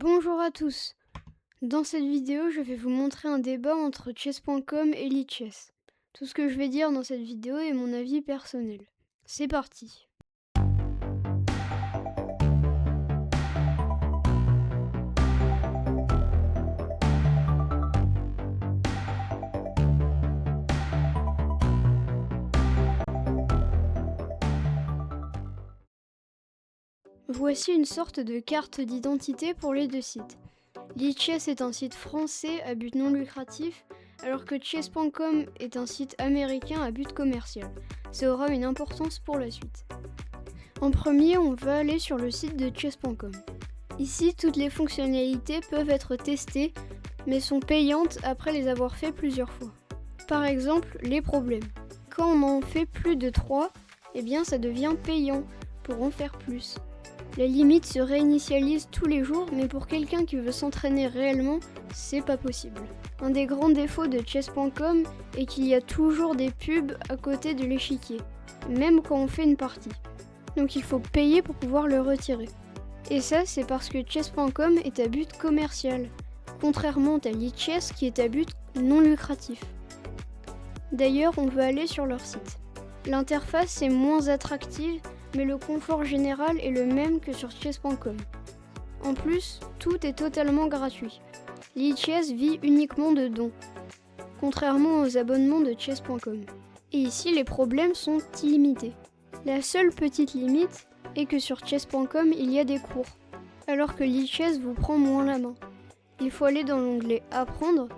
Bonjour à tous. Dans cette vidéo, je vais vous montrer un débat entre chess.com et Lichess. Tout ce que je vais dire dans cette vidéo est mon avis personnel. C'est parti. Voici une sorte de carte d'identité pour les deux sites. Lichess est un site français à but non lucratif, alors que chess.com est un site américain à but commercial. Ça aura une importance pour la suite. En premier, on va aller sur le site de chess.com. Ici, toutes les fonctionnalités peuvent être testées, mais sont payantes après les avoir fait plusieurs fois. Par exemple, les problèmes. Quand on en fait plus de 3, eh bien ça devient payant pour en faire plus. La limite se réinitialise tous les jours, mais pour quelqu'un qui veut s'entraîner réellement, c'est pas possible. Un des grands défauts de chess.com est qu'il y a toujours des pubs à côté de l'échiquier, même quand on fait une partie. Donc il faut payer pour pouvoir le retirer. Et ça, c'est parce que chess.com est à but commercial, contrairement à Lichess qui est à but non lucratif. D'ailleurs, on veut aller sur leur site. L'interface est moins attractive, mais le confort général est le même que sur chess.com. En plus, tout est totalement gratuit. Lichess vit uniquement de dons, contrairement aux abonnements de chess.com. Et ici, les problèmes sont illimités. La seule petite limite est que sur chess.com, il y a des cours, alors que Lichess vous prend moins la main. Il faut aller dans l'onglet Apprendre,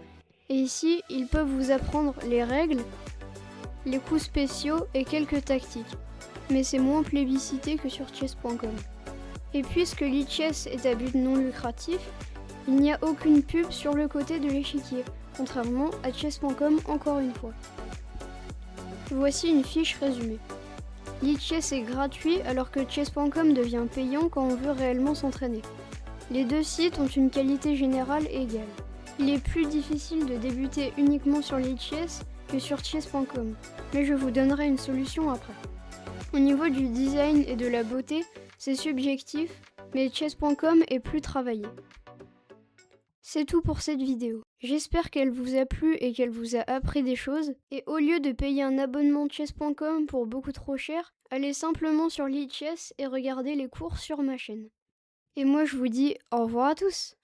et ici, ils peuvent vous apprendre les règles, les coups spéciaux et quelques tactiques. Mais c'est moins plébiscité que sur chess.com. Et puisque Lichess est à but non lucratif, il n'y a aucune pub sur le côté de l'échiquier, contrairement à chess.com encore une fois. Voici une fiche résumée. Lichess est gratuit alors que chess.com devient payant quand on veut réellement s'entraîner. Les deux sites ont une qualité générale égale. Il est plus difficile de débuter uniquement sur Lichess que sur chess.com, mais je vous donnerai une solution après. Au niveau du design et de la beauté, c'est subjectif, mais chess.com est plus travaillé. C'est tout pour cette vidéo. J'espère qu'elle vous a plu et qu'elle vous a appris des choses. Et au lieu de payer un abonnement chess.com pour beaucoup trop cher, allez simplement sur Lichess et regardez les cours sur ma chaîne. Et moi je vous dis au revoir à tous.